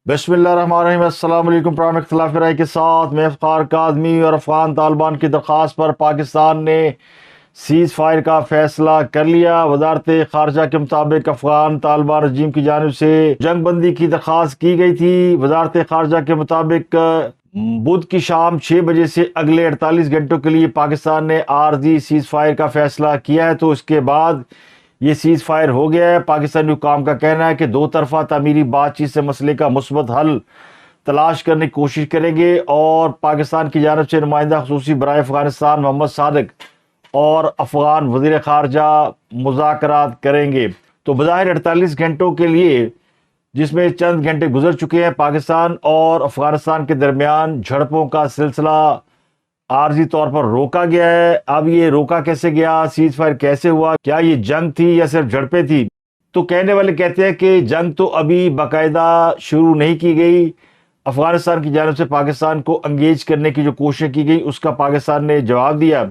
بسم اللہ الرحمن الرحیم۔ السلام علیکم۔ پرام اختلاف رائے کے ساتھ میں افخار کاظمی اور افغان طالبان کی درخواست پر پاکستان نے سیز فائر کا فیصلہ کر لیا۔ وزارت خارجہ کے مطابق افغان طالبان رجیم کی جانب سے جنگ بندی کی درخواست کی گئی تھی۔ وزارت خارجہ کے مطابق بدھ کی شام 6 بجے سے اگلے 48 گھنٹوں کے لیے پاکستان نے عارضی سیز فائر کا فیصلہ کیا ہے، تو اس کے بعد یہ سیز فائر ہو گیا ہے۔ پاکستانی حکام کا کہنا ہے کہ دو طرفہ تعمیری بات چیت سے مسئلے کا مثبت حل تلاش کرنے کی کوشش کریں گے، اور پاکستان کی جانب سے نمائندہ خصوصی برائے افغانستان محمد صادق اور افغان وزیر خارجہ مذاکرات کریں گے۔ تو بظاہر 48 گھنٹوں کے لیے، جس میں چند گھنٹے گزر چکے ہیں، پاکستان اور افغانستان کے درمیان جھڑپوں کا سلسلہ عارضی طور پر روکا گیا ہے۔ اب یہ روکا کیسے گیا، سیز فائر کیسے ہوا، کیا یہ جنگ تھی یا صرف جھڑپیں تھی؟ تو کہنے والے کہتے ہیں کہ جنگ تو ابھی باقاعدہ شروع نہیں کی گئی۔ افغانستان کی جانب سے پاکستان کو انگیج کرنے کی جو کوشش کی گئی، اس کا پاکستان نے جواب دیا۔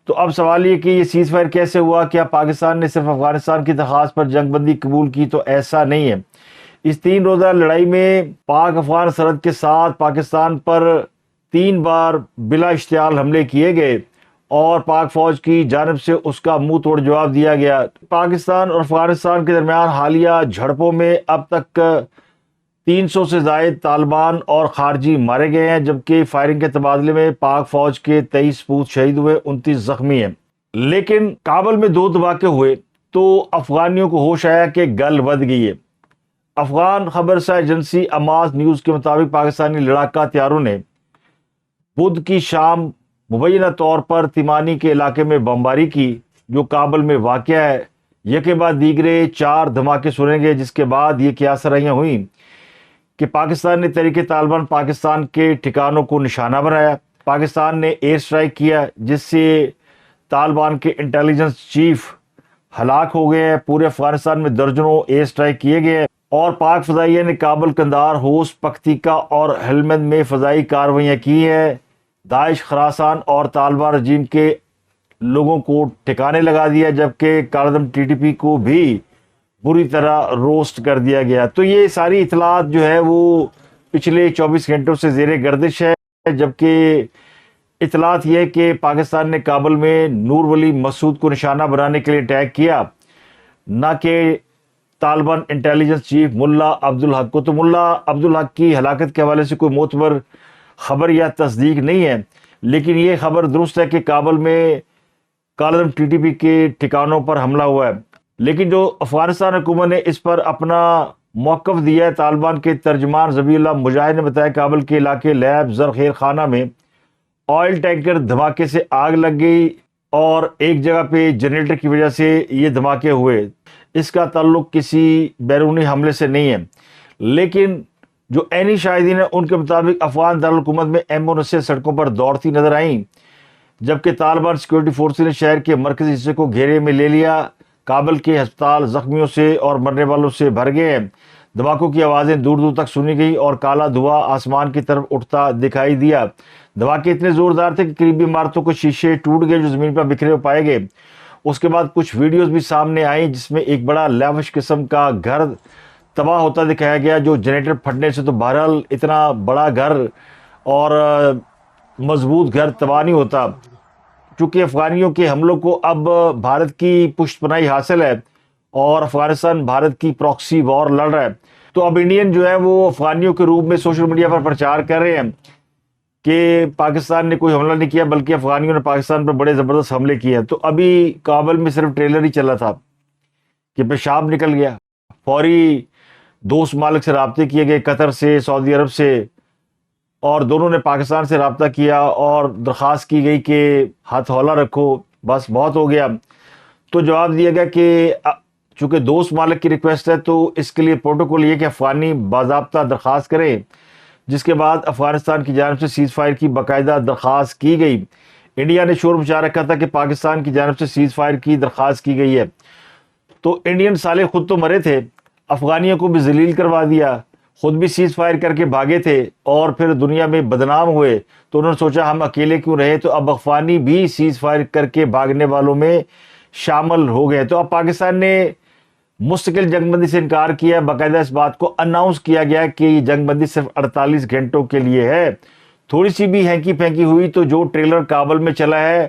تو اب سوال یہ کہ یہ سیز فائر کیسے ہوا؟ کیا پاکستان نے صرف افغانستان کی درخواست پر جنگ بندی قبول کی؟ تو ایسا نہیں ہے۔ اس 3 روزہ لڑائی میں پاک افغان سرحد کے ساتھ پاکستان پر 3 بار بلا اشتعال حملے کیے گئے، اور پاک فوج کی جانب سے اس کا منہ توڑ جواب دیا گیا۔ پاکستان اور افغانستان کے درمیان حالیہ جھڑپوں میں اب تک 300 سے زائد طالبان اور خارجی مارے گئے ہیں، جبکہ فائرنگ کے تبادلے میں پاک فوج کے 23 سپوت شہید ہوئے، 29 زخمی ہیں۔ لیکن کابل میں 2 دھماکے ہوئے تو افغانیوں کو ہوش آیا کہ گل بد گئی ہے۔ افغان خبر رساں ایجنسی اماز نیوز کے مطابق پاکستانی لڑاکا طیاروں نے بدھ کی شام مبینہ طور پر تیمانی کے علاقے میں بمباری کی، جو کابل میں واقع ہے۔ یکے بعد دیگرے 4 دھماکے سنے گئے، جس کے بعد یہ قیاسرائیاں ہوئیں کہ پاکستان نے تحریک طالبان پاکستان کے ٹھکانوں کو نشانہ بنایا۔ پاکستان نے ایئر اسٹرائک کیا، جس سے طالبان کے انٹیلیجنس چیف ہلاک ہو گئے ہیں۔ پورے افغانستان میں درجنوں ایئر اسٹرائک کیے گئے ہیں، اور پاک فضائیہ نے کابل، قندھار، ہوست، پکتیکا اور ہلمند میں فضائی کارروائیاں کی ہیں۔ داعش، خراسان اور طالبان رجیم کے لوگوں کو ٹھکانے لگا دیا، جبکہ کالعدم TTP کو بھی بری طرح روسٹ کر دیا گیا۔ تو یہ ساری اطلاعات جو ہے وہ پچھلے 24 گھنٹوں سے زیر گردش ہے، جبکہ اطلاعات یہ ہے کہ پاکستان نے کابل میں نور ولی مسعود کو نشانہ بنانے کے لیے اٹیک کیا، نہ کہ طالبان انٹیلیجنس چیف ملا عبدالحق کو۔ تو ملا عبدالحق کی ہلاکت کے حوالے سے کوئی معتبر خبر یا تصدیق نہیں ہے، لیکن یہ خبر درست ہے کہ کابل میں کالعدم TTP کے ٹھکانوں پر حملہ ہوا ہے۔ لیکن جو افغانستان حکومت نے اس پر اپنا موقف دیا ہے، طالبان کے ترجمان ذبیح اللہ مجاہد نے بتایا کابل کے علاقے لیب زرخیر خانہ میں آئل ٹینکر دھماکے سے آگ لگ گئی، اور ایک جگہ پہ جنریٹر کی وجہ سے یہ دھماکے ہوئے۔ اس کا تعلق کسی بیرونی حملے سے نہیں ہے، لیکن جو عینی شاہدین ہیں ان کے مطابق افغان دارالحکومت میں ایمبولینسیں سڑکوں پر دوڑتی نظر آئیں، جبکہ طالبان سیکورٹی فورسز نے شہر کے مرکزی حصے کو گھیرے میں لے لیا۔ کابل کے ہسپتال زخمیوں سے اور مرنے والوں سے بھر گئے ہیں۔ دھماکوں کی آوازیں دور دور تک سنی گئی، اور کالا دھواں آسمان کی طرف اٹھتا دکھائی دیا۔ دھماکے اتنے زوردار تھے کہ قریبی عمارتوں کے شیشے ٹوٹ گئے، جو زمین پر بکھرے ہوئے پائے گئے۔ اس کے بعد کچھ ویڈیوز بھی سامنے آئیں جس میں ایک بڑا لیوش قسم کا گھر تباہ ہوتا دکھایا گیا، جو جنریٹر پھٹنے سے، تو بہرحال اتنا بڑا گھر اور مضبوط گھر تباہ نہیں ہوتا، چونکہ افغانیوں کے حملوں کو اب بھارت کی پشت پناہی حاصل ہے، اور افغانستان بھارت کی پراکسی وار لڑ رہا ہے۔ تو اب انڈین جو ہے وہ افغانیوں کے روپ میں سوشل میڈیا پر پرچار کر رہے ہیں کہ پاکستان نے کوئی حملہ نہیں کیا، بلکہ افغانیوں نے پاکستان پر بڑے زبردست حملے کیے ہیں۔ تو ابھی کابل میں صرف ٹریلر ہی چلا تھا کہ پیشاب نکل گیا۔ فوری 2 ممالک سے رابطے کیے گئے، قطر سے، سعودی عرب سے، اور دونوں نے پاکستان سے رابطہ کیا، اور درخواست کی گئی کہ ہاتھ ہولہ رکھو، بس بہت ہو گیا۔ تو جواب دیا گیا کہ چونکہ 2 ممالک کی ریکویسٹ ہے، تو اس کے لیے پروٹوکول یہ کہ افغانی باضابطہ درخواست کریں، جس کے بعد افغانستان کی جانب سے سیز فائر کی باقاعدہ درخواست کی گئی۔ انڈیا نے شور مچا رکھا تھا کہ پاکستان کی جانب سے سیز فائر کی درخواست کی گئی ہے، تو انڈین سالے خود تو مرے تھے، افغانیوں کو بھی ذلیل کروا دیا، خود بھی سیز فائر کر کے بھاگے تھے، اور پھر دنیا میں بدنام ہوئے۔ تو انہوں نے سوچا ہم اکیلے کیوں رہے، تو اب افغانی بھی سیز فائر کر کے بھاگنے والوں میں شامل ہو گئے۔ تو اب پاکستان نے مستقل جنگ بندی سے انکار کیا. باقاعدہ اس بات کو اناؤنس کیا گیا کہ یہ جنگ بندی صرف 48 گھنٹوں کے لیے ہے. تھوڑی سی بھی ہینکی پھینکی ہوئی تو جو ٹریلر کابل میں چلا ہے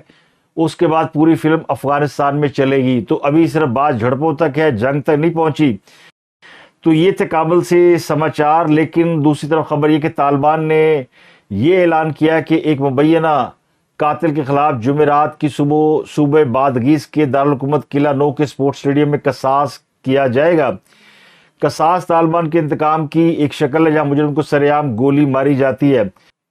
اس کے بعد پوری فلم افغانستان میں چلے گی. تو ابھی صرف بات جھڑپوں تک ہے, جنگ تک نہیں پہنچی. تو یہ تھے کابل سے سماچار. لیکن دوسری طرف خبر یہ کہ طالبان نے یہ اعلان کیا کہ ایک مبینہ قاتل کے خلاف جمعرات کی صوبہ بادغیس کے دارالحکومت قلعہ نو کے اسپورٹس اسٹیڈیم میں قصاص کیا جائے گا. قصاص طالبان کے انتقام کی ایک شکل ہے جہاں مجرم کو سرعام گولی ماری جاتی ہے.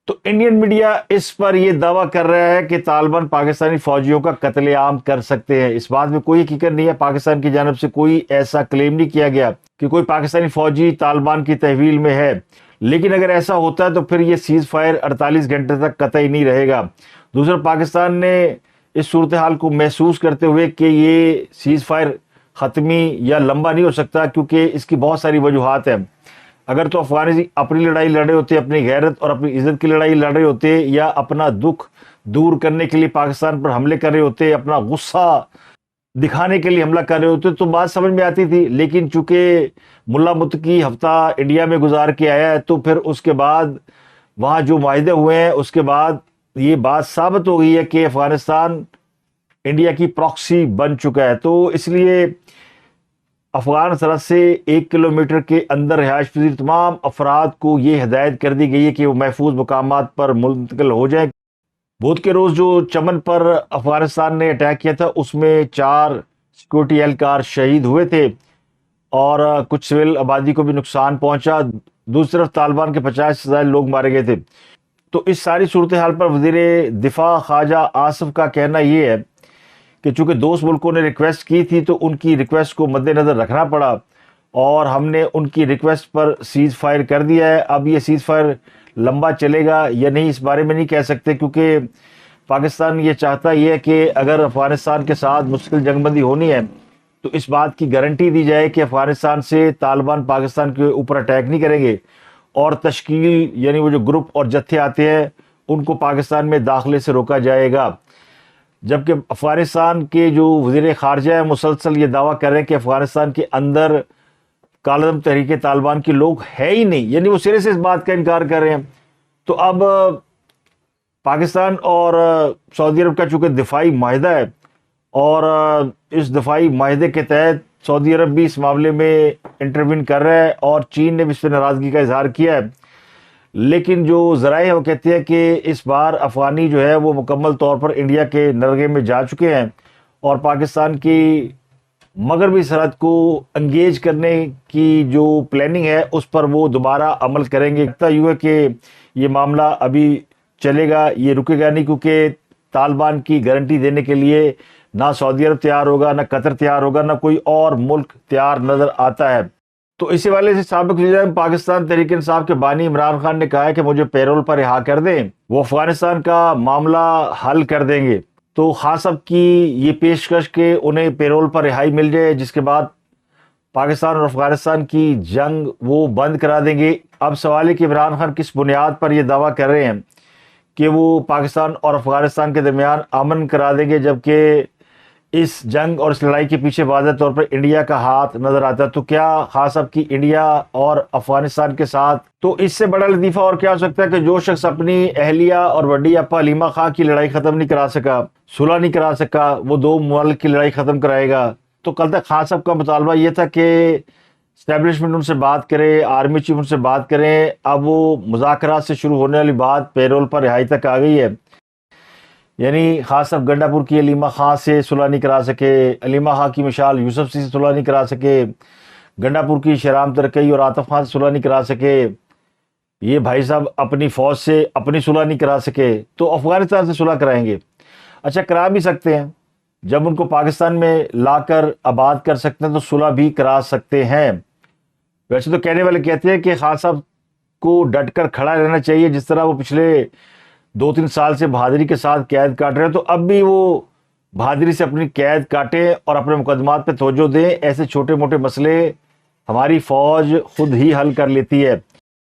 تو انڈین میڈیا اس پر یہ دعویٰ کر رہا ہے کہ طالبان پاکستانی فوجیوں کا قتل عام کر سکتے ہیں. اس بات میں کوئی حقیقت نہیں ہے. پاکستان کی جانب سے کوئی ایسا کلیم نہیں کیا گیا کہ کوئی پاکستانی فوجی طالبان کی تحویل میں ہے. لیکن اگر ایسا ہوتا ہے تو پھر یہ سیز فائر 48 گھنٹے تک قطعی نہیں رہے گا. دوسرا, پاکستان نے اس صورتحال کو محسوس کرتے ہوئے کہ یہ سیز فائر ختمی یا لمبا نہیں ہو سکتا کیونکہ اس کی بہت ساری وجوہات ہیں. اگر تو افغان اپنی لڑائی لڑ رہے ہوتے, اپنی غیرت اور اپنی عزت کی لڑائی لڑ رہے ہوتے, یا اپنا دکھ دور کرنے کے لیے پاکستان پر حملے کر رہے ہوتے, اپنا غصہ دکھانے کے لیے حملہ کر رہے ہوتے, تو بات سمجھ میں آتی تھی. لیکن چونکہ ملا متقی ہفتہ انڈیا میں گزار کے آیا ہے تو پھر اس کے بعد وہاں جو معاہدے ہوئے ہیں اس کے بعد یہ بات ثابت ہو گئی ہے کہ افغانستان انڈیا کی پراکسی بن چکا ہے. تو اس لیے افغان سرحد سے 1 کلومیٹر کے اندر رہائش پذیر تمام افراد کو یہ ہدایت کر دی گئی ہے کہ وہ محفوظ مقامات پر منتقل ہو جائیں. بدھ کے روز جو چمن پر افغانستان نے اٹیک کیا تھا اس میں 4 سیکورٹی اہلکار شہید ہوئے تھے اور کچھ سول آبادی کو بھی نقصان پہنچا. دوسری طرف طالبان کے 50 سے زائد لوگ مارے گئے تھے. تو اس ساری صورتحال پر وزیر دفاع خواجہ آصف کا کہنا یہ ہے کہ چونکہ دوست ملکوں نے ریکویسٹ کی تھی تو ان کی ریکویسٹ کو مد نظر رکھنا پڑا اور ہم نے ان کی ریکویسٹ پر سیز فائر کر دیا ہے. اب یہ سیز فائر لمبا چلے گا یا نہیں اس بارے میں نہیں کہہ سکتے کیونکہ پاکستان یہ چاہتا یہ ہے کہ اگر افغانستان کے ساتھ مستقل جنگ بندی ہونی ہے تو اس بات کی گارنٹی دی جائے کہ افغانستان سے طالبان پاکستان کے اوپر اٹیک نہیں کریں گے اور تشکیل یعنی وہ جو گروپ اور جتھے آتے ہیں ان کو پاکستان میں داخلے سے روکا جائے گا. جبکہ افغانستان کے جو وزیر خارجہ ہیں مسلسل یہ دعویٰ کر رہے ہیں کہ افغانستان کے اندر کالعدم تحریک طالبان کے لوگ ہے ہی نہیں, یعنی وہ سرے سے اس بات کا انکار کر رہے ہیں. تو اب پاکستان اور سعودی عرب کا چونکہ دفاعی معاہدہ ہے اور اس دفاعی معاہدے کے تحت سعودی عرب بھی اس معاملے میں انٹروین کر رہا ہے اور چین نے بھی اس پہ ناراضگی کا اظہار کیا ہے. لیکن جو ذرائع ہیں وہ کہتے ہیں کہ اس بار افغانی جو ہے وہ مکمل طور پر انڈیا کے نرغے میں جا چکے ہیں اور پاکستان کی مغربی سرحد کو انگیج کرنے کی جو پلاننگ ہے اس پر وہ دوبارہ عمل کریں گے. لگتا یوں ہے کہ یہ معاملہ ابھی چلے گا, یہ رکے گا نہیں کیونکہ طالبان کی گارنٹی دینے کے لیے نہ سعودی عرب تیار ہوگا, نہ قطر تیار ہوگا, نہ کوئی اور ملک تیار نظر آتا ہے. تو اسی والے سے سابق وزیر اعظم پاکستان تحریک انصاف کے بانی عمران خان نے کہا ہے کہ مجھے پیرول پر رہا کر دیں, وہ افغانستان کا معاملہ حل کر دیں گے. تو خان صاحب کی یہ پیشکش کہ انہیں پیرول پر رہائی مل جائے جس کے بعد پاکستان اور افغانستان کی جنگ وہ بند کرا دیں گے. اب سوال ہے کہ عمران خان کس بنیاد پر یہ دعویٰ کر رہے ہیں کہ وہ پاکستان اور افغانستان کے درمیان امن کرا دیں گے جبکہ اس جنگ اور اس لڑائی کے پیچھے واضح طور پر انڈیا کا ہاتھ نظر آتا ہے. تو کیا خان صاحب کی انڈیا اور افغانستان کے ساتھ, تو اس سے بڑا لطیفہ اور کیا ہو سکتا ہے کہ جو شخص اپنی اہلیہ اور وڈی اپا حلیمہ خان کی لڑائی ختم نہیں کرا سکا, صلح نہیں کرا سکا, وہ 2 ممالک کی لڑائی ختم کرائے گا. تو کل تک خان صاحب کا مطالبہ یہ تھا کہ اسٹیبلشمنٹ ان سے بات کرے, آرمی چیف ان سے بات کریں. اب وہ مذاکرات سے شروع ہونے والی بات پیرول پر رہائی تک آ گئی ہے. یعنی خان صاحب گنڈا پور کی علیمہ خان سے صلح نہیں کرا سکے, علیمہ خان کی مشال یوسف سی سے صلح نہیں کرا سکے, گنڈا پور کی شہرام ترکئی اور عاطف خان سے صلح نہیں کرا سکے, یہ بھائی صاحب اپنی فوج سے اپنی صلح نہیں کرا سکے, تو افغانستان سے صلح کرائیں گے. اچھا کرا بھی سکتے ہیں, جب ان کو پاکستان میں لا کر آباد کر سکتے ہیں تو صلح بھی کرا سکتے ہیں. ویسے تو کہنے والے کہتے ہیں کہ خان صاحب کو ڈٹ کر کھڑا رہنا چاہیے, جس طرح وہ پچھلے 2-3 سال سے بہادری کے ساتھ قید کاٹ رہے ہیں تو اب بھی وہ بہادری سے اپنی قید کاٹیں اور اپنے مقدمات پہ توجہ دیں. ایسے چھوٹے موٹے مسئلے ہماری فوج خود ہی حل کر لیتی ہے.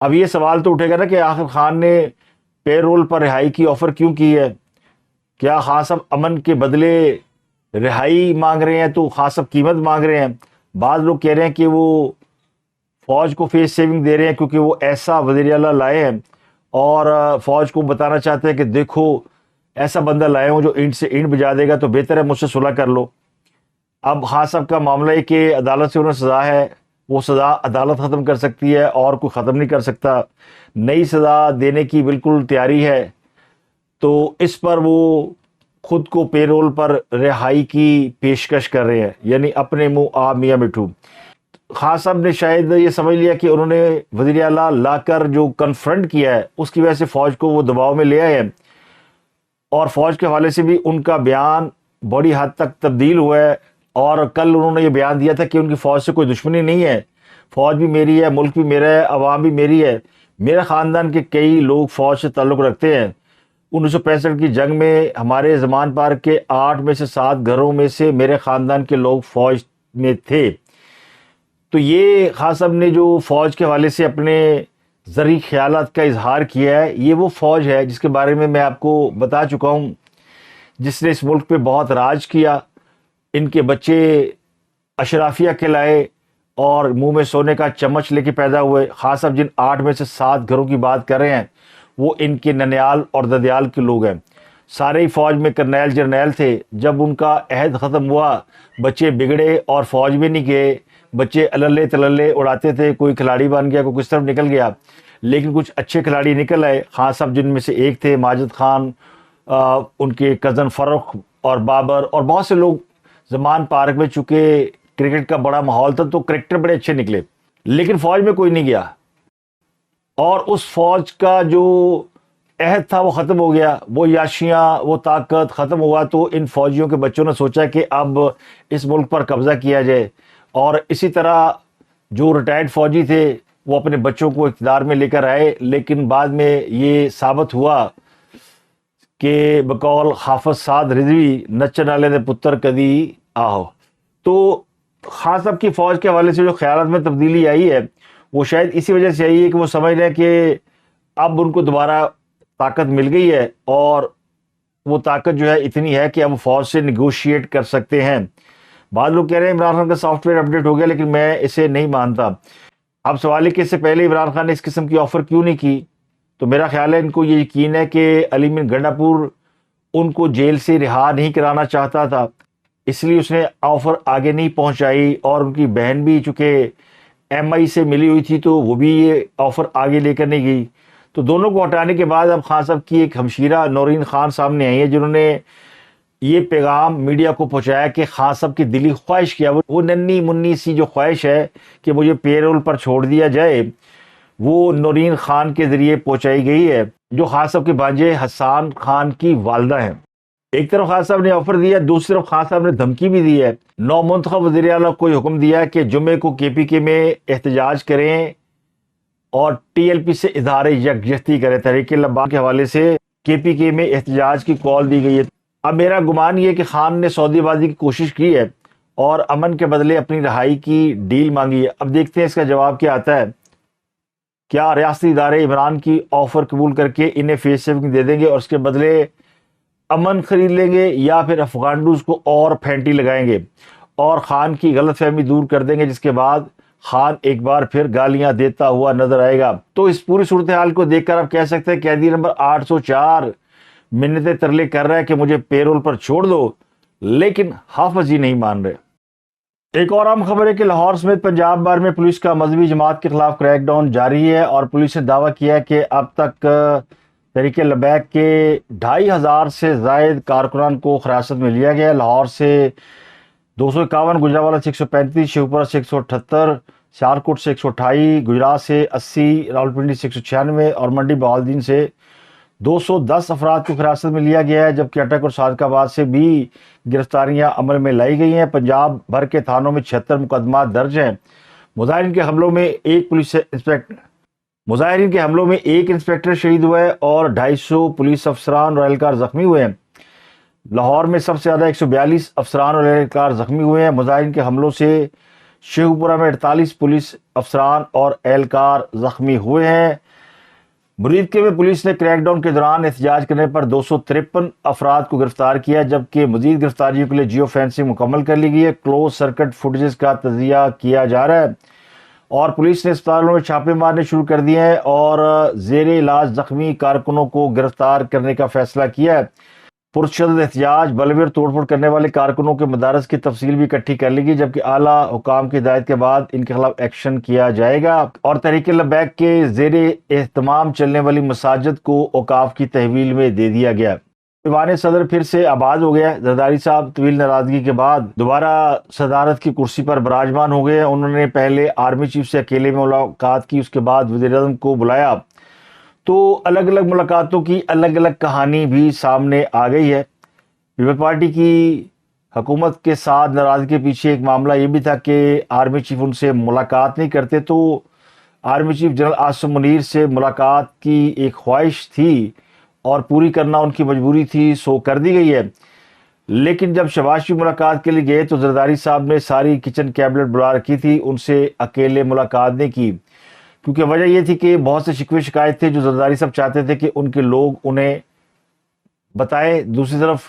اب یہ سوال تو اٹھے گا نا کہ آخر خان نے پے رول پر رہائی کی آفر کیوں کی ہے؟ کیا خان صاحب امن کے بدلے رہائی مانگ رہے ہیں تو خان صاحب قیمت مانگ رہے ہیں؟ بعض لوگ کہہ رہے ہیں کہ وہ فوج کو فیس سیونگ دے رہے ہیں کیونکہ وہ ایسا وزیر اعلیٰ لائے ہیں اور فوج کو بتانا چاہتے ہیں کہ دیکھو ایسا بندہ لائے ہوں جو اینٹ سے اینٹ بجا دے گا، تو بہتر ہے مجھ سے صلح کر لو۔ اب خان صاحب کا معاملہ ہے کہ عدالت سے انہیں سزا ہے، وہ سزا عدالت ختم کر سکتی ہے اور کوئی ختم نہیں کر سکتا، نئی سزا دینے کی بالکل تیاری ہے۔ تو اس پر وہ خود کو پے رول پر رہائی کی پیشکش کر رہے ہیں، یعنی اپنے منہ آ میاں مٹھو۔ خان صاحب نے شاید یہ سمجھ لیا کہ انہوں نے وزیر اعلیٰ لا کر جو کنفرنٹ کیا ہے اس کی وجہ سے فوج کو وہ دباؤ میں لے آئے ہیں، اور فوج کے حوالے سے بھی ان کا بیان بڑی حد تک تبدیل ہوا ہے۔ اور کل انہوں نے یہ بیان دیا تھا کہ ان کی فوج سے کوئی دشمنی نہیں ہے، فوج بھی میری ہے، ملک بھی میرا ہے، عوام بھی میری ہے، میرے خاندان کے کئی لوگ فوج سے تعلق رکھتے ہیں۔ 1965 کی جنگ میں ہمارے زمان پار کے 8 میں سے 7 گھروں میں سے میرے خاندان کے لوگ فوج میں تھے۔ تو یہ خان صاحب نے جو فوج کے حوالے سے اپنے ذرعی خیالات کا اظہار کیا ہے، یہ وہ فوج ہے جس کے بارے میں آپ کو بتا چکا ہوں، جس نے اس ملک پہ بہت راج کیا۔ ان کے بچے اشرافیہ کہلائے اور منہ میں سونے کا چمچ لے کے پیدا ہوئے۔ خان صاحب جن 8 میں سے 7 گھروں کی بات کر رہے ہیں وہ ان کے ننیال اور ددیال کے لوگ ہیں۔ سارے ہی فوج میں کرنیل جرنیل تھے۔ جب ان کا عہد ختم ہوا بچے بگڑے اور فوج میں نہیں گئے، بچے اللے تللے اڑاتے تھے، کوئی کھلاڑی بن گیا، کوئی کس طرف نکل گیا، لیکن کچھ اچھے کھلاڑی نکل آئے۔ خان صاحب جن میں سے ایک تھے، ماجد خان، ان کے کزن فرخ اور بابر اور بہت سے لوگ۔ زمان پارک میں چونکہ کرکٹ کا بڑا ماحول تھا تو کرکٹر بڑے اچھے نکلے، لیکن فوج میں کوئی نہیں گیا، اور اس فوج کا جو عہد تھا وہ ختم ہو گیا، وہ یاشیاں، وہ طاقت ختم ہوا۔ تو ان فوجیوں کے بچوں نے سوچا کہ اب اس ملک پر قبضہ کیا جائے، اور اسی طرح جو ریٹائرڈ فوجی تھے وہ اپنے بچوں کو اقتدار میں لے کر آئے، لیکن بعد میں یہ ثابت ہوا کہ بقول حافظ سعد رضوی نچن والے دے پتر کدی آہو۔ تو خان صاحب کی فوج کے حوالے سے جو خیالات میں تبدیلی آئی ہے وہ شاید اسی وجہ سے آئی ہے کہ وہ سمجھ رہے ہیں کہ اب ان کو دوبارہ طاقت مل گئی ہے، اور وہ طاقت جو ہے اتنی ہے کہ اب فوج سے نیگوشیٹ کر سکتے ہیں۔ بعض لوگ کہہ رہے ہیں عمران خان کا سافٹ ویئر اپڈیٹ ہو گیا، لیکن میں اسے نہیں مانتا۔ اب سوال ہے کہ اس سے پہلے عمران خان نے اس قسم کی آفر کیوں نہیں کی؟ تو میرا خیال ہے ان کو یہ یقین ہے کہ علی من گنڈاپور ان کو جیل سے رہا نہیں کرانا چاہتا تھا، اس لیے اس نے آفر آگے نہیں پہنچائی، اور ان کی بہن بھی چونکہ ایم آئی سے ملی ہوئی تھی تو وہ بھی یہ آفر آگے لے کر نہیں گئی۔ تو دونوں کو ہٹانے کے بعد اب خان صاحب کی ایک ہمشیرہ نورین خان سامنے آئی ہے، جنہوں نے یہ پیغام میڈیا کو پہنچایا کہ خان صاحب کی دلی خواہش کیا، وہ ننی منی سی جو خواہش ہے کہ مجھے پے رول پر چھوڑ دیا جائے، وہ نورین خان کے ذریعے پہنچائی گئی ہے، جو خان صاحب کے بھانجے حسان خان کی والدہ ہیں۔ ایک طرف خان صاحب نے آفر دیا، دوسری طرف خان صاحب نے دھمکی بھی دی ہے۔ نو منتخب وزیر اعلیٰ کو یہ حکم دیا ہے کہ جمعے کو کے پی کے میں احتجاج کریں اور ٹی ایل پی سے اظہار یکجہتی کریں۔ تحریک لباک کے حوالے سے کے پی کے میں احتجاج کی کال دی گئی ہے۔ اب میرا گمان یہ کہ خان نے سعودی بازی کی کوشش کی ہے اور امن کے بدلے اپنی رہائی کی ڈیل مانگی ہے۔ اب دیکھتے ہیں اس کا جواب کیا آتا ہے۔ کیا ریاستی ادارے عمران کی آفر قبول کر کے انہیں فیس سیونگ دے دیں گے اور اس کے بدلے امن خرید لیں گے، یا پھر افغانڈوز کو اور پھینٹی لگائیں گے اور خان کی غلط فہمی دور کر دیں گے، جس کے بعد خان ایک بار پھر گالیاں دیتا ہوا نظر آئے گا؟ تو اس پوری صورتحال کو دیکھ کر آپ کہہ سکتے ہیں قیدی نمبر 804 منتیں ترلے کر رہا ہے کہ مجھے پے رول پر چھوڑ دو، لیکن حافظ جی نہیں مان رہے۔ ایک اور اہم خبر ہے کہ لاہور سمیت پنجاب بھر میں پولیس کا مذہبی جماعت کے خلاف کریک ڈاؤن جاری ہے، اور پولیس نے دعویٰ کیا ہے کہ اب تک تحریک لبیک کے 2500 سے زائد کارکنان کو حراست میں لیا گیا ہے۔ لاہور سے 251، گجرانوالہ سے 135، شیوپورہ سے 178، سیالکوٹ سے 128، گجرات سے 80، راولپنڈی سے 196 اور منڈی بہاؤالدین سے 210 افراد کو حراست میں لیا گیا ہے، جبکہ اٹک اور صادق آباد سے بھی گرفتاریاں عمل میں لائی گئی ہیں۔ پنجاب بھر کے تھانوں میں 76 مقدمات درج ہیں۔ مظاہرین کے حملوں میں ایک انسپیکٹر شہید ہوئے اور 250 پولیس افسران اور اہلکار زخمی ہوئے ہیں۔ لاہور میں سب سے زیادہ 142 افسران اور اہلکار زخمی ہوئے ہیں۔ مظاہرین کے حملوں سے شیخوپورہ میں 48 پولیس افسران اور اہلکار زخمی ہوئے ہیں۔ برید میں پولیس نے کریک ڈاؤن کے دوران احتجاج کرنے پر 253 افراد کو گرفتار کیا، جبکہ مزید گرفتاریوں کے لیے جیو فینسنگ مکمل کر لی گئی ہے۔ کلوز سرکٹ فوٹیجز کا تجزیہ کیا جا رہا ہے اور پولیس نے اسپتالوں میں چھاپے مارنے شروع کر دیے ہیں اور زیر علاج زخمی کارکنوں کو گرفتار کرنے کا فیصلہ کیا ہے۔ پرتشدد احتجاج، بلویر توڑ پھوڑ کرنے والے کارکنوں کے مدارس کی تفصیل بھی اکٹھی کر لی گئی، جبکہ اعلیٰ حکام کی ہدایت کے بعد ان کے خلاف ایکشن کیا جائے گا۔ اور تحریک لبیک کے زیر اہتمام چلنے والی مساجد کو اوقاف کی تحویل میں دے دیا گیا۔ ایوان صدر پھر سے آباد ہو گیا۔ زرداری صاحب طویل ناراضگی کے بعد دوبارہ صدارت کی کرسی پر براجمان ہو گئے۔ انہوں نے پہلے آرمی چیف سے اکیلے میں ملاقات کی، اس کے بعد وزیر اعظم کو بلایا، تو الگ الگ ملاقاتوں کی الگ الگ کہانی بھی سامنے آ گئی ہے۔ پیپل پارٹی کی حکومت کے ساتھ ناراضگی کے پیچھے ایک معاملہ یہ بھی تھا کہ آرمی چیف ان سے ملاقات نہیں کرتے، تو army chief general Asim Munir سے ملاقات کی ایک خواہش تھی اور پوری کرنا ان کی مجبوری تھی، سو کر دی گئی ہے۔ لیکن جب شہباز شریف ملاقات کے لیے گئے تو زرداری صاحب نے ساری کچن کیبنٹ بلا رکھی تھی، ان سے اکیلے ملاقات نہیں کی، کیونکہ وجہ یہ تھی کہ بہت سے شکوے شکایت تھے جو زرداری صاحب چاہتے تھے کہ ان کے لوگ انہیں بتائیں۔ دوسری طرف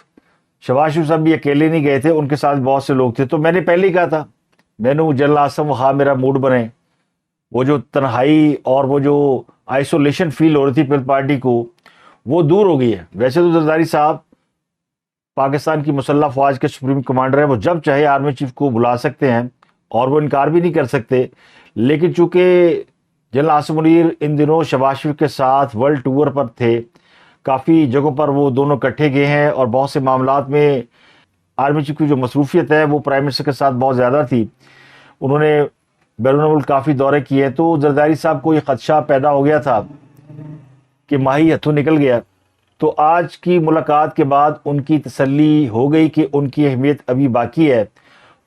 شہباز شریف صاحب بھی اکیلے نہیں گئے تھے، ان کے ساتھ بہت سے لوگ تھے۔ تو میں نے پہلے ہی کہا تھا، میں نے جنرل عاصم ہاں میرا موڈ بنے، وہ جو تنہائی اور وہ جو آئسولیشن فیل ہو رہی تھی پیپل پارٹی کو، وہ دور ہو گئی ہے۔ ویسے تو زرداری صاحب پاکستان کی مسلح افواج کے سپریم کمانڈر ہیں، وہ جب چاہے آرمی چیف کو بلا سکتے ہیں اور وہ انکار بھی نہیں کر سکتے، لیکن چونکہ جنرل عاصم منیر ان دنوں شہباز شریف کے ساتھ ورلڈ ٹور پر تھے، کافی جگہوں پر وہ دونوں اکٹھے گئے ہیں اور بہت سے معاملات میں آرمی چیف کی جو مصروفیت ہے وہ پرائم منسٹر کے ساتھ بہت زیادہ تھی، انہوں نے بیرون ملک کافی دورے کیے، تو زرداری صاحب کو یہ خدشہ پیدا ہو گیا تھا کہ ماہی ہتھوں نکل گیا۔ تو آج کی ملاقات کے بعد ان کی تسلی ہو گئی کہ ان کی اہمیت ابھی باقی ہے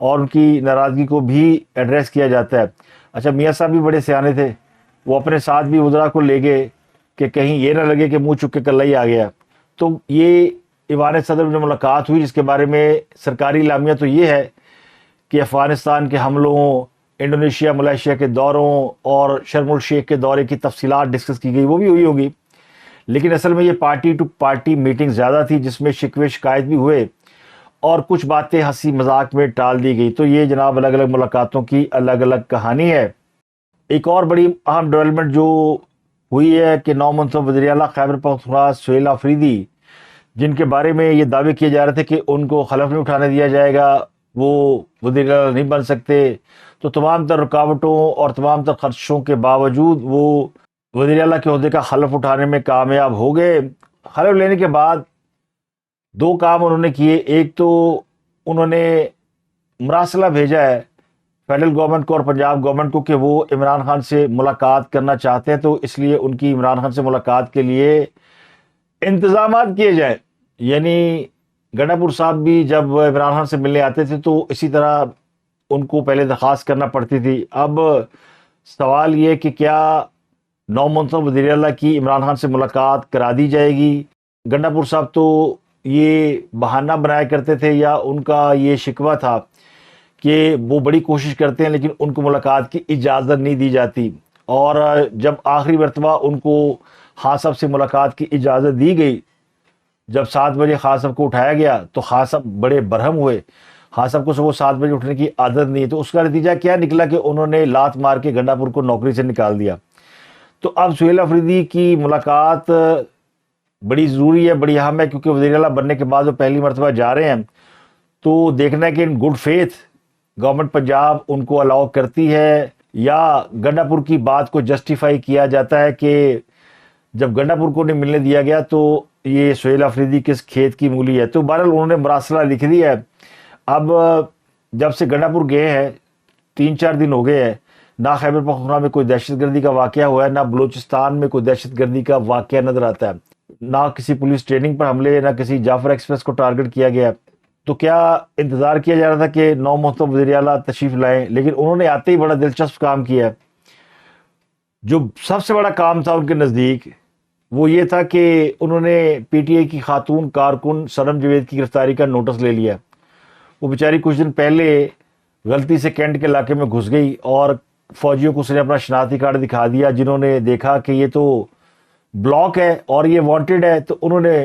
اور ان کی ناراضگی کو بھی ایڈریس کیا جاتا ہے۔ اچھا، میاں صاحب بھی بڑے سیانے تھے، وہ اپنے ساتھ بھی وزراء کو لے گئے کہ کہیں یہ نہ لگے کہ منہ چک کے کلہ ہی آ گیا۔ تو یہ ایوان صدر میں ملاقات ہوئی، جس کے بارے میں سرکاری اعلامیہ تو یہ ہے کہ افغانستان کے حملوں، انڈونیشیا ملائیشیا کے دوروں اور شرم الشیخ کے دورے کی تفصیلات ڈسکس کی گئی، وہ بھی ہوئی ہوگی، لیکن اصل میں یہ پارٹی ٹو پارٹی میٹنگ زیادہ تھی، جس میں شکوے شکایت بھی ہوئے اور کچھ باتیں ہنسی مذاق میں ٹال دی گئی۔ تو یہ جناب الگ الگ ملاقاتوں کی الگ الگ کہانی ہے۔ ایک اور بڑی اہم ڈیولپمنٹ جو ہوئی ہے کہ نو منتخب وزیر اعلیٰ خیبر پختونخوا سہیل آفریدی، جن کے بارے میں یہ دعوے کیے جا رہے تھے کہ ان کو حلف نہیں اٹھانے دیا جائے گا، وہ وزیر اعلیٰ نہیں بن سکتے، تو تمام تر رکاوٹوں اور تمام تر خدشوں کے باوجود وہ وزیر اعلیٰ کے عہدے کا حلف اٹھانے میں کامیاب ہو گئے۔ حلف لینے کے بعد دو کام انہوں نے کیے، ایک تو انہوں نے مراسلہ بھیجا ہے فیڈرل گورنمنٹ کو اور پنجاب گورنمنٹ کو کہ وہ عمران خان سے ملاقات کرنا چاہتے ہیں، تو اس لیے ان کی عمران خان سے ملاقات کے لیے انتظامات کیے جائیں۔ یعنی گنڈا پور صاحب بھی جب عمران خان سے ملنے آتے تھے تو اسی طرح ان کو پہلے درخواست کرنا پڑتی تھی۔ اب سوال یہ کہ کیا نو منتخب وزیر اعلیٰ کی عمران خان سے ملاقات کرا دی جائے گی؟ گنڈا پور صاحب تو یہ بہانہ بنایا کرتے تھے یا ان کا یہ شکوہ تھا کہ وہ بڑی کوشش کرتے ہیں لیکن ان کو ملاقات کی اجازت نہیں دی جاتی، اور جب آخری مرتبہ ان کو خان صاحب سے ملاقات کی اجازت دی گئی، جب 7 بجے خان صاحب کو اٹھایا گیا تو خان صاحب بڑے برہم ہوئے۔ خان صاحب کو صبح 7 بجے اٹھنے کی عادت نہیں ہے، تو اس کا نتیجہ کیا نکلا کہ انہوں نے لات مار کے گنڈا پور کو نوکری سے نکال دیا۔ تو اب سہیل آفریدی کی ملاقات بڑی ضروری ہے، بڑی اہم ہے، کیونکہ وزیر اعلیٰ بننے کے بعد وہ پہلی مرتبہ جا رہے ہیں، تو دیکھنا ہے کہ in good faith government Punjab ان کو الاؤ کرتی ہے یا گنڈا پور کی بات کو جسٹیفائی کیا جاتا ہے کہ جب گنڈا پور کو نہیں ملنے دیا گیا تو یہ سہیل آفریدی کس کھیت کی مولی ہے۔ تو بہرحال انہوں نے مراسلہ لکھ دیا ہے۔ اب جب سے گنڈا پور گئے ہیں 3-4 دن ہو گئے ہیں، نہ خیبر پختونخوا میں کوئی دہشت گردی کا واقعہ ہوا ہے، نہ بلوچستان میں کوئی دہشت گردی کا واقعہ نظر آتا ہے، نہ کسی پولیس ٹریننگ پر حملے، نہ کسی جعفر ایکسپریس کو ٹارگٹ کیا گیا۔ تو کیا انتظار کیا جا رہا تھا کہ نو منتخب وزیر اعلیٰ تشریف لائیں، لیکن انہوں نے آتے ہی بڑا دلچسپ کام کیا ہے۔ جو سب سے بڑا کام تھا ان کے نزدیک وہ یہ تھا کہ انہوں نے پی ٹی آئی کی خاتون کارکن سنم جاوید کی گرفتاری کا نوٹس لے لیا۔ وہ بیچاری کچھ دن پہلے غلطی سے کینٹ کے علاقے میں گھس گئی اور فوجیوں کو اس نے اپنا شناختی کارڈ دکھا دیا، جنہوں نے دیکھا کہ یہ تو بلاک ہے اور یہ وانٹڈ ہے، تو انہوں نے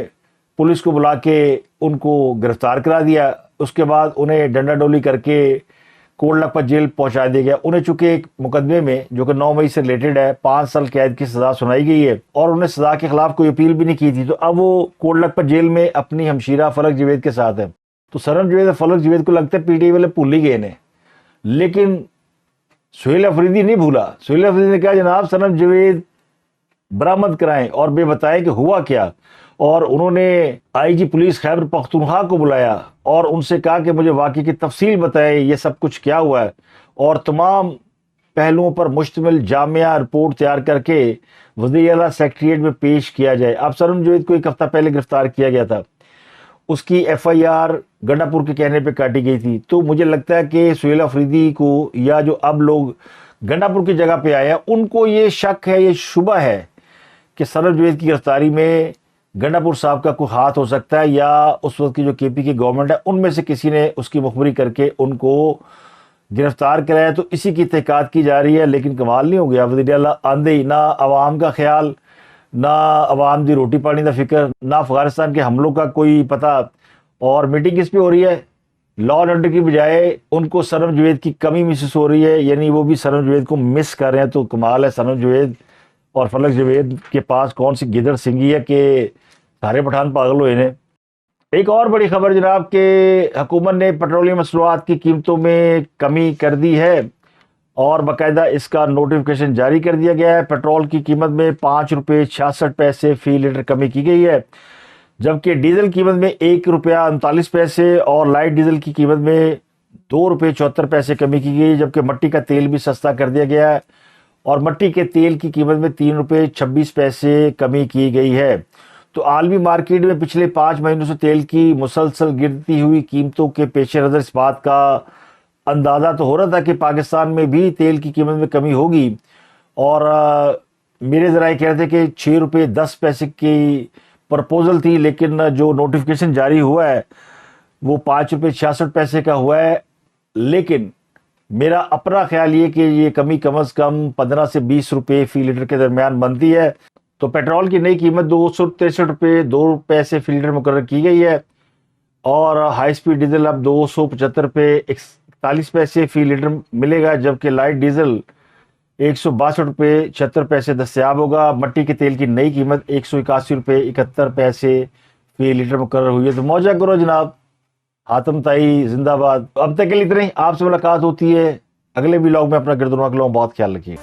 پولیس کو بلا کے ان کو گرفتار کرا دیا. اس کے بعد انہیں ڈنڈا ڈولی کر کے کوٹ لکھپت جیل پہنچا دیا گیا. انہیں چونکہ ایک مقدمے میں جو کہ 9 مئی سے ریلیٹڈ ہے 5 سال قید کی سزا سنائی گئی ہے اور انہیں سزا کے خلاف کوئی اپیل بھی نہیں کی تھی، تو اب وہ کوٹ لکھپت جیل میں اپنی ہمشیرہ فلک جاوید کے ساتھ ہے. تو سنم جاوید اور فلک جاوید کو لگتا ہے پی ٹی آئی والے بھول ہی گئے نے، لیکن سہیل افریدی نہیں بھولا. سہیل افریدی نے کہا جناب سنم جاوید برآمد کرائیں اور بے بتائیں کہ ہوا کیا، اور انہوں نے آئی جی پولیس خیبر پختونخوا کو بلایا اور ان سے کہا کہ مجھے واقعے کی تفصیل بتائیں، یہ سب کچھ کیا ہوا ہے، اور تمام پہلوؤں پر مشتمل جامعہ رپورٹ تیار کر کے وزیر اعلیٰ سیکریٹریٹ میں پیش کیا جائے. اب سنم جاوید کو ایک ہفتہ پہلے گرفتار کیا گیا تھا، اس کی ایف آئی آر گنڈا پور کے کہنے پہ کاٹی گئی تھی. تو مجھے لگتا ہے کہ سہیل افریدی کو یا جو اب لوگ گنڈا پور کی جگہ پہ آئے ہیں ان کو یہ شک ہے، یہ شبہ ہے کہ سنم جاوید کی گرفتاری میں گنڈا پور صاحب کا کوئی ہاتھ ہو سکتا ہے، یا اس وقت کی جو کے پی کی گورنمنٹ ہے ان میں سے کسی نے اس کی مخبری کر کے ان کو گرفتار کرایا. تو اسی کی تحقیقات کی جا رہی ہے، لیکن کمال نہیں ہو گیا. وزیر اعلیٰ آندے ہی نہ عوام کا خیال، نہ عوام دی روٹی پانی دا فکر، نہ افغانستان کے حملوں کا کوئی پتہ، اور میٹنگ کس پہ ہو رہی ہے؟ لا اینڈ آرڈر کی بجائے ان کو سنم جاوید کی کمی محسوس ہو رہی ہے، یعنی وہ بھی سنم جاوید کو مس کر رہے ہیں. تو کمال ہے، سنم جاوید اور فلک جاوید کے پاس کون سی گدڑ سنگھی ہے کہ سارے پٹھان پاگل ہوئے ہیں. ایک اور بڑی خبر جناب کہ حکومت نے پیٹرولیم مصنوعات کی قیمتوں میں کمی کر دی ہے اور باقاعدہ اس کا نوٹیفکیشن جاری کر دیا گیا ہے. پیٹرول کی قیمت میں 5 روپے 66 پیسے فی لیٹر کمی کی گئی ہے، جبکہ ڈیزل قیمت میں 1 روپیہ 39 پیسے اور لائٹ ڈیزل کی قیمت میں 2 روپے 74 پیسے کمی کی گئی، جبکہ مٹی کا تیل بھی سستا کر دیا گیا ہے اور مٹی کے تیل کی قیمت میں 3 روپے 26 پیسے کمی کی گئی ہے. تو عالمی مارکیٹ میں پچھلے 5 مہینوں سے تیل کی مسلسل گرتی ہوئی قیمتوں کے پیش نظر اس بات کا اندازہ تو ہو رہا تھا کہ پاکستان میں بھی تیل کی قیمت میں کمی ہوگی، اور میرے ذرائع کہہ رہے تھے کہ 6 روپے 10 پیسے کی پرپوزل تھی، لیکن جو نوٹیفکیشن جاری ہوا ہے وہ 5 روپے 66 پیسے کا ہوا ہے. لیکن میرا اپنا خیال یہ کہ یہ کمی کم از کم 15 سے 20 روپے فی لیٹر کے درمیان بنتی ہے. تو پیٹرول کی نئی قیمت 263 روپے 2 پیسے فی لیٹر مقرر کی گئی ہے، اور ہائی سپیڈ ڈیزل اب 275 روپے 41 پیسے فی لیٹر ملے گا، جبکہ لائٹ ڈیزل 162 روپے 76 پیسے دستیاب ہوگا. مٹی کے تیل کی نئی قیمت 181 روپے 71 پیسے فی لیٹر مقرر ہوئی ہے. تو موجہ کرو جناب، حاتم طائی زندہ باد. اب تک کے لیے اتنا ہی، آپ سے ملاقات ہوتی ہے اگلے ولاگ میں. اپنا گردنواں بہت خیال رکھیے.